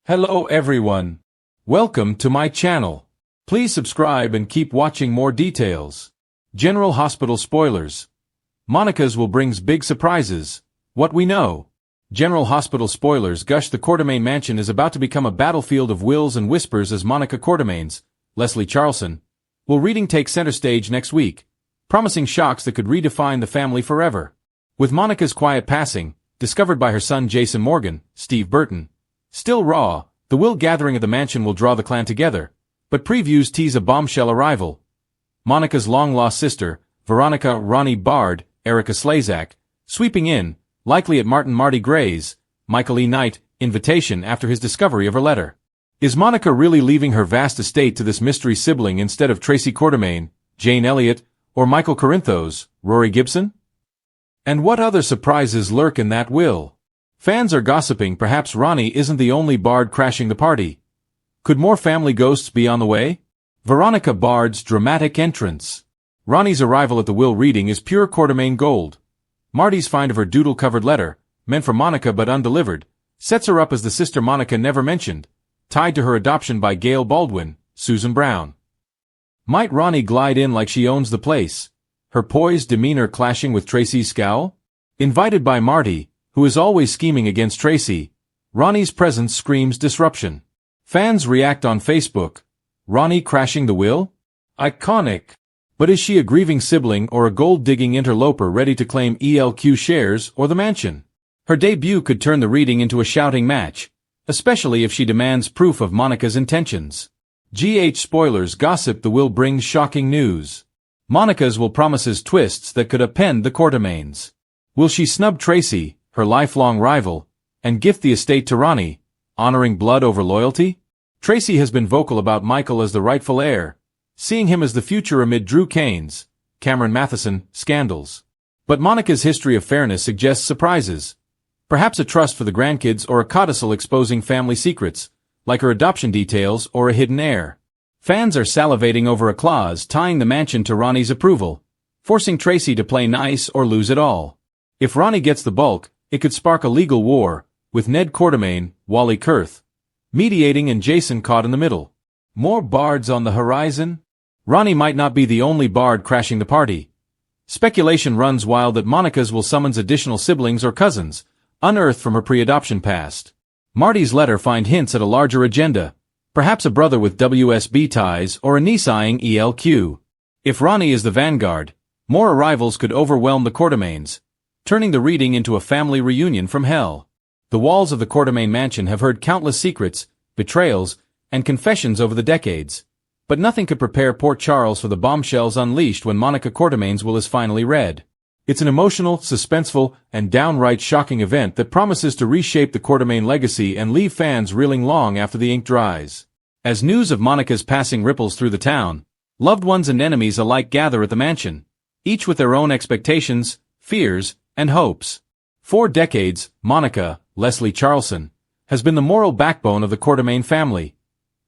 Hello everyone. Welcome to my channel. Please subscribe and keep watching more details. General Hospital spoilers. Monica's will brings big surprises. What we know. General Hospital spoilers gush. The Quartermaine mansion is about to become a battlefield of wills and whispers as Monica Quartermaine's, Leslie Charlson, will reading take center stage next week, promising shocks that could redefine the family forever. With Monica's quiet passing, discovered by her son Jason Morgan, Steve Burton, still raw, the will gathering at the mansion will draw the clan together, but previews tease a bombshell arrival. Monica's long-lost sister, Veronica Ronnie Bard, Erica Slazak, sweeping in, likely at Marty Gray's, Michael E. Knight, invitation after his discovery of her letter. Is Monica really leaving her vast estate to this mystery sibling instead of Tracy Quartermaine, Jane Elliott, or Michael Corinthos, Rory Gibson? And what other surprises lurk in that will? Fans are gossiping perhaps Ronnie isn't the only Bard crashing the party. Could more family ghosts be on the way? Veronica Bard's dramatic entrance. Ronnie's arrival at the will reading is pure Quartermaine gold. Marty's find of her doodle-covered letter, meant for Monica but undelivered, sets her up as the sister Monica never mentioned, tied to her adoption by Gail Baldwin, Susan Brown. Might Ronnie glide in like she owns the place, her poised demeanor clashing with Tracy's scowl? Invited by Marty, who is always scheming against Tracy, Ronnie's presence screams disruption. Fans react on Facebook. Ronnie crashing the will? Iconic. But is she a grieving sibling or a gold-digging interloper ready to claim ELQ shares or the mansion? Her debut could turn the reading into a shouting match, especially if she demands proof of Monica's intentions. GH spoilers gossip the will brings shocking news. Monica's will promises twists that could upend the Quartermaines. Will she snub Tracy, her lifelong rival, and gift the estate to Ronnie, honoring blood over loyalty? Tracy has been vocal about Michael as the rightful heir, seeing him as the future amid Drew Kane's, Cameron Matheson, scandals. But Monica's history of fairness suggests surprises. Perhaps a trust for the grandkids or a codicil exposing family secrets, like her adoption details or a hidden heir. Fans are salivating over a clause tying the mansion to Ronnie's approval, forcing Tracy to play nice or lose it all. If Ronnie gets the bulk, it could spark a legal war, with Ned Quartermaine, Wally Kurth, mediating and Jason caught in the middle. More Bards on the horizon? Ronnie might not be the only Bard crashing the party. Speculation runs wild that Monica's will summons additional siblings or cousins, unearthed from her pre-adoption past. Marty's letter find hints at a larger agenda, perhaps a brother with WSB ties or a niece eyeing ELQ. If Ronnie is the vanguard, more arrivals could overwhelm the Quartermaines, turning the reading into a family reunion from hell. The walls of the Quartermaine mansion have heard countless secrets, betrayals, and confessions over the decades, but nothing could prepare Port Charles for the bombshells unleashed when Monica Quartermaine's will is finally read. It's an emotional, suspenseful, and downright shocking event that promises to reshape the Quartermaine legacy and leave fans reeling long after the ink dries. As news of Monica's passing ripples through the town, loved ones and enemies alike gather at the mansion, each with their own expectations, fears, and hopes. For decades, Monica, Leslie Charlson, has been the moral backbone of the Quartermaine family,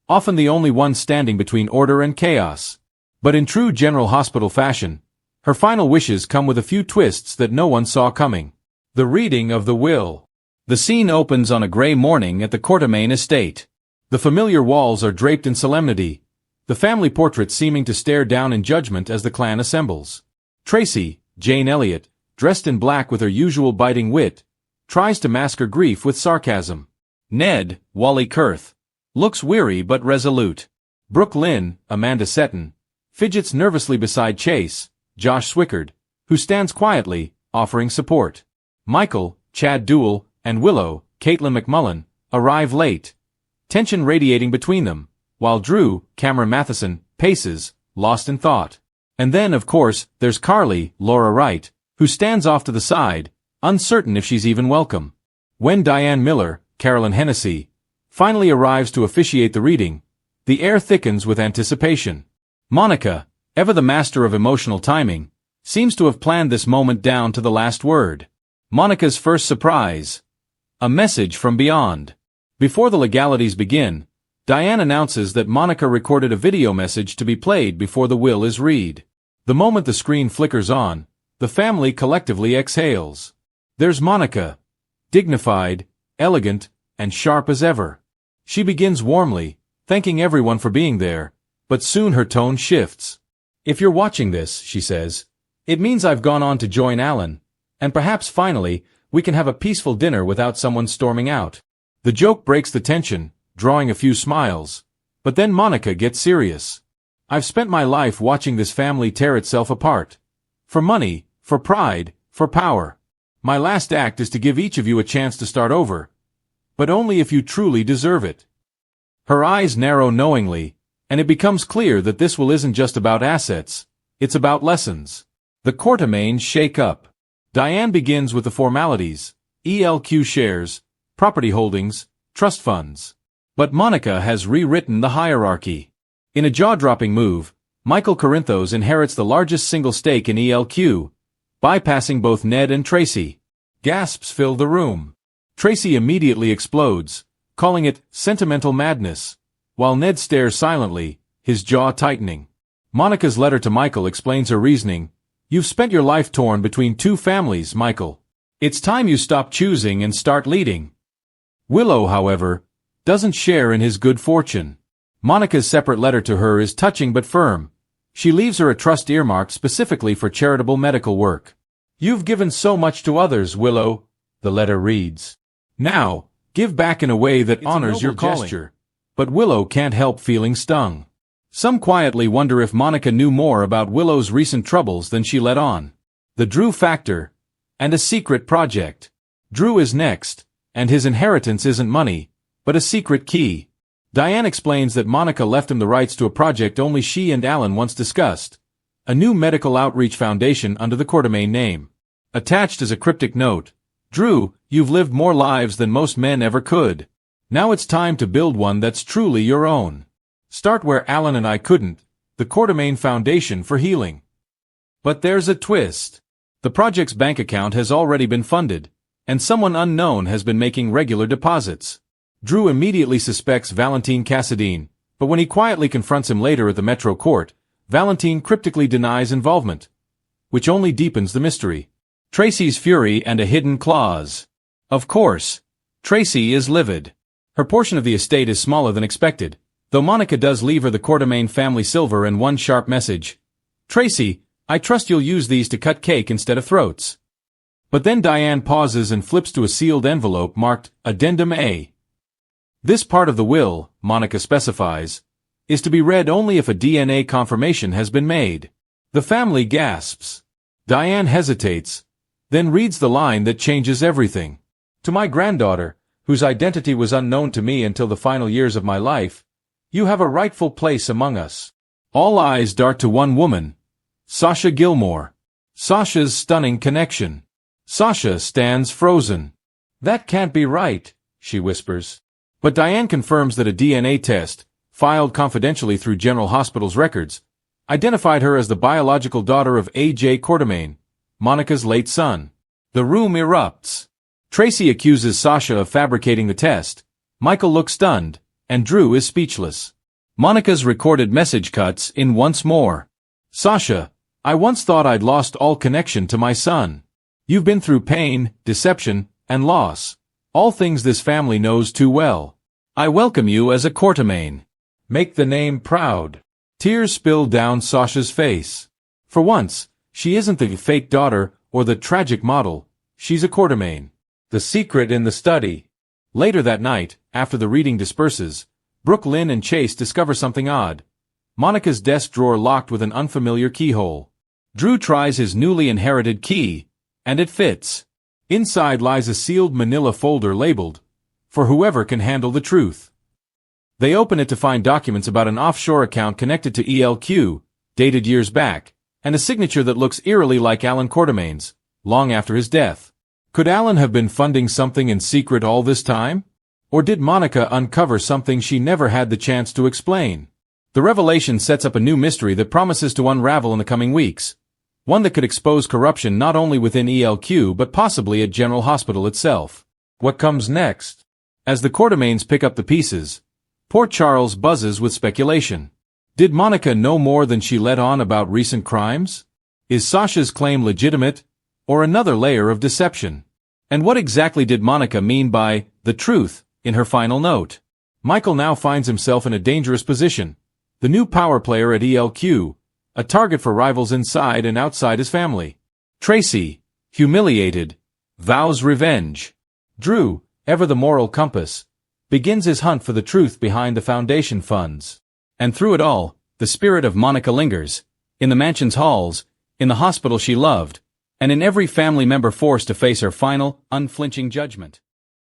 often the only one standing between order and chaos. But in true General Hospital fashion, her final wishes come with a few twists that no one saw coming. The reading of the will. The scene opens on a gray morning at the Quartermaine estate. The familiar walls are draped in solemnity, the family portrait seeming to stare down in judgment as the clan assembles. Tracy, Jane Elliott, dressed in black with her usual biting wit, tries to mask her grief with sarcasm. Ned, Wally Kurth, looks weary but resolute. Brooke Lynn, Amanda Seton, fidgets nervously beside Chase, Josh Swickard, who stands quietly, offering support. Michael, Chad Duell, and Willow, Caitlin McMullen, arrive late, tension radiating between them, while Drew, Cameron Matheson, paces, lost in thought. And then, of course, there's Carly, Laura Wright, who stands off to the side, uncertain if she's even welcome. When Diane Miller, Carolyn Hennessy, finally arrives to officiate the reading, the air thickens with anticipation. Monica, ever the master of emotional timing, seems to have planned this moment down to the last word. Monica's first surprise. A message from beyond. Before the legalities begin, Diane announces that Monica recorded a video message to be played before the will is read. The moment the screen flickers on, the family collectively exhales. There's Monica, dignified, elegant, and sharp as ever. She begins warmly, thanking everyone for being there, but soon her tone shifts. "If you're watching this," she says, "it means I've gone on to join Alan, and perhaps finally, we can have a peaceful dinner without someone storming out." The joke breaks the tension, drawing a few smiles. But then Monica gets serious. "I've spent my life watching this family tear itself apart. For money, for pride, for power. My last act is to give each of you a chance to start over. But only if you truly deserve it." Her eyes narrow knowingly, and it becomes clear that this will isn't just about assets, it's about lessons. The Quartermaines shake up. Diane begins with the formalities: ELQ shares, property holdings, trust funds. But Monica has rewritten the hierarchy. In a jaw-dropping move, Michael Corinthos inherits the largest single stake in ELQ, bypassing both Ned and Tracy. Gasps fill the room. Tracy immediately explodes, calling it sentimental madness, while Ned stares silently, his jaw tightening. Monica's letter to Michael explains her reasoning. "You've spent your life torn between two families, Michael. It's time you stop choosing and start leading." Willow, however, doesn't share in his good fortune. Monica's separate letter to her is touching but firm. She leaves her a trust earmarked specifically for charitable medical work. "You've given so much to others, Willow," the letter reads. "Now, give back in a way that honors your gesture." But Willow can't help feeling stung. Some quietly wonder if Monica knew more about Willow's recent troubles than she let on. The Drew factor, and a secret project. Drew is next, and his inheritance isn't money, but a secret key. Diane explains that Monica left him the rights to a project only she and Alan once discussed, a new medical outreach foundation under the Quartermaine name. Attached is a cryptic note: "Drew, you've lived more lives than most men ever could. Now it's time to build one that's truly your own. Start where Alan and I couldn't, the Quartermaine Foundation for Healing." But there's a twist. The project's bank account has already been funded, and someone unknown has been making regular deposits. Drew immediately suspects Valentine Cassadine, but when he quietly confronts him later at the Metro Court, Valentine cryptically denies involvement, which only deepens the mystery. Tracy's fury and a hidden clause. Of course, Tracy is livid. Her portion of the estate is smaller than expected, though Monica does leave her the Quartermaine family silver and one sharp message: "Tracy, I trust you'll use these to cut cake instead of throats." But then Diane pauses and flips to a sealed envelope marked Addendum A. This part of the will, Monica specifies, is to be read only if a DNA confirmation has been made. The family gasps. Diane hesitates, then reads the line that changes everything. "To my granddaughter, whose identity was unknown to me until the final years of my life, you have a rightful place among us." All eyes dart to one woman, Sasha Gilmore. Sasha's stunning connection. Sasha stands frozen. "That can't be right," she whispers. But Diane confirms that a DNA test, filed confidentially through General Hospital's records, identified her as the biological daughter of A.J. Quartermaine, Monica's late son. The room erupts. Tracy accuses Sasha of fabricating the test, Michael looks stunned, and Drew is speechless. Monica's recorded message cuts in once more. "Sasha, I once thought I'd lost all connection to my son. You've been through pain, deception, and loss, all things this family knows too well. I welcome you as a Quartermaine. Make the name proud." Tears spill down Sasha's face. For once, she isn't the fake daughter or the tragic model, she's a Quartermaine. The secret in the study. Later that night, after the reading disperses, Brooke, Lynn, and Chase discover something odd. Monica's desk drawer locked with an unfamiliar keyhole. Drew tries his newly inherited key, and it fits. Inside lies a sealed manila folder labeled, "For whoever can handle the truth." They open it to find documents about an offshore account connected to ELQ, dated years back, and a signature that looks eerily like Alan Quartermaine's, long after his death. Could Alan have been funding something in secret all this time? Or did Monica uncover something she never had the chance to explain? The revelation sets up a new mystery that promises to unravel in the coming weeks. One that could expose corruption not only within ELQ but possibly at General Hospital itself. What comes next? As the Quartermaines pick up the pieces, Port Charles buzzes with speculation. Did Monica know more than she let on about recent crimes? Is Sasha's claim legitimate, or another layer of deception? And what exactly did Monica mean by the truth in her final note? Michael now finds himself in a dangerous position. The new power player at ELQ, a target for rivals inside and outside his family. Tracy, humiliated, vows revenge. Drew, ever the moral compass, begins his hunt for the truth behind the foundation funds. And through it all, the spirit of Monica lingers, in the mansion's halls, in the hospital she loved, and in every family member forced to face her final, unflinching judgment.